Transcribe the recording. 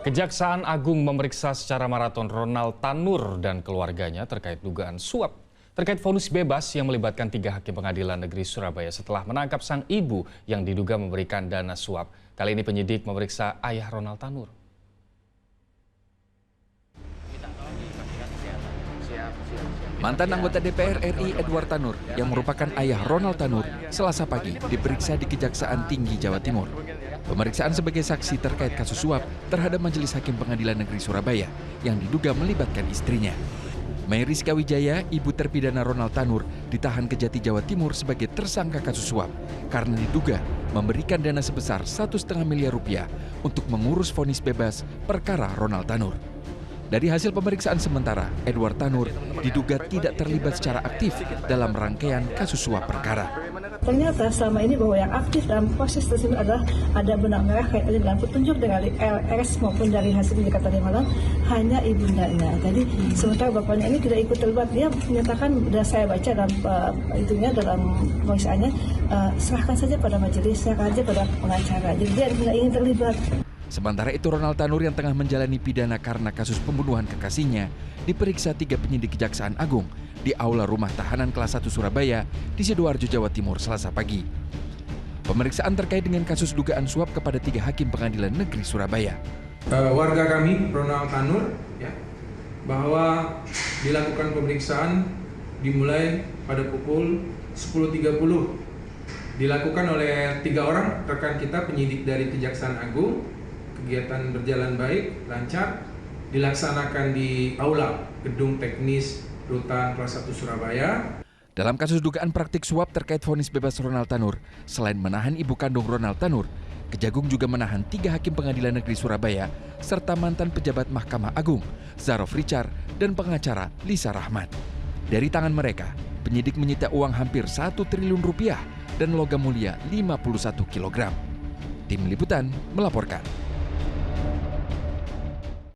Kejaksaan Agung memeriksa secara maraton Ronald Tanur dan keluarganya terkait dugaan suap. Terkait vonis bebas yang melibatkan 3 hakim pengadilan negeri Surabaya setelah menangkap sang ibu yang diduga memberikan dana suap. Kali ini penyidik memeriksa ayah Ronald Tanur. Mantan anggota DPR RI Edward Tanur yang merupakan ayah Ronald Tanur Selasa pagi diperiksa di Kejaksaan Tinggi Jawa Timur. Pemeriksaan sebagai saksi terkait kasus suap terhadap Majelis Hakim Pengadilan Negeri Surabaya yang diduga melibatkan istrinya. Mayriska Wijaya, ibu terpidana Ronald Tanur, ditahan Kejati Jawa Timur sebagai tersangka kasus suap karena diduga memberikan dana sebesar 1,5 miliar rupiah untuk mengurus vonis bebas perkara Ronald Tanur. Dari hasil pemeriksaan sementara, Edward Tanur diduga tidak terlibat secara aktif dalam rangkaian kasus suap perkara. Ternyata selama ini bahwa yang aktif dalam proses tersebut adalah ada benang merah kaitannya dengan petunjuk dari LS maupun dari hasil penyidikan tadi malam hanya ibundanya. Jadi sementara bapaknya ini tidak ikut terlibat. Dia menyatakan, sudah saya baca dalam dalam pemeriksaannya, serahkan saja pada majelis, serahkan saja pada pengacara. Jadi dia tidak ingin terlibat. Sementara itu Ronald Tanur yang tengah menjalani pidana karena kasus pembunuhan kekasihnya diperiksa 3 penyidik Kejaksaan Agung di Aula Rumah Tahanan Kelas 1 Surabaya di Sidoarjo, Jawa Timur Selasa pagi. Pemeriksaan terkait dengan kasus dugaan suap kepada 3 hakim Pengadilan Negeri Surabaya. Warga kami Ronald Tanur ya, bahwa dilakukan pemeriksaan dimulai pada pukul 10.30. Dilakukan oleh 3 orang rekan kita penyidik dari Kejaksaan Agung. Kegiatan berjalan baik, lancar, dilaksanakan di Aula Gedung Teknis Rutan Kelas 1 Surabaya. Dalam kasus dugaan praktik suap terkait vonis bebas Ronald Tanur, selain menahan ibu kandung Ronald Tanur, Kejagung juga menahan 3 hakim Pengadilan Negeri Surabaya serta mantan pejabat Mahkamah Agung, Zarof Richard, dan pengacara Lisa Rahmat. Dari tangan mereka, penyidik menyita uang hampir 1 triliun rupiah dan logam mulia 51 kg. Tim Liputan melaporkan.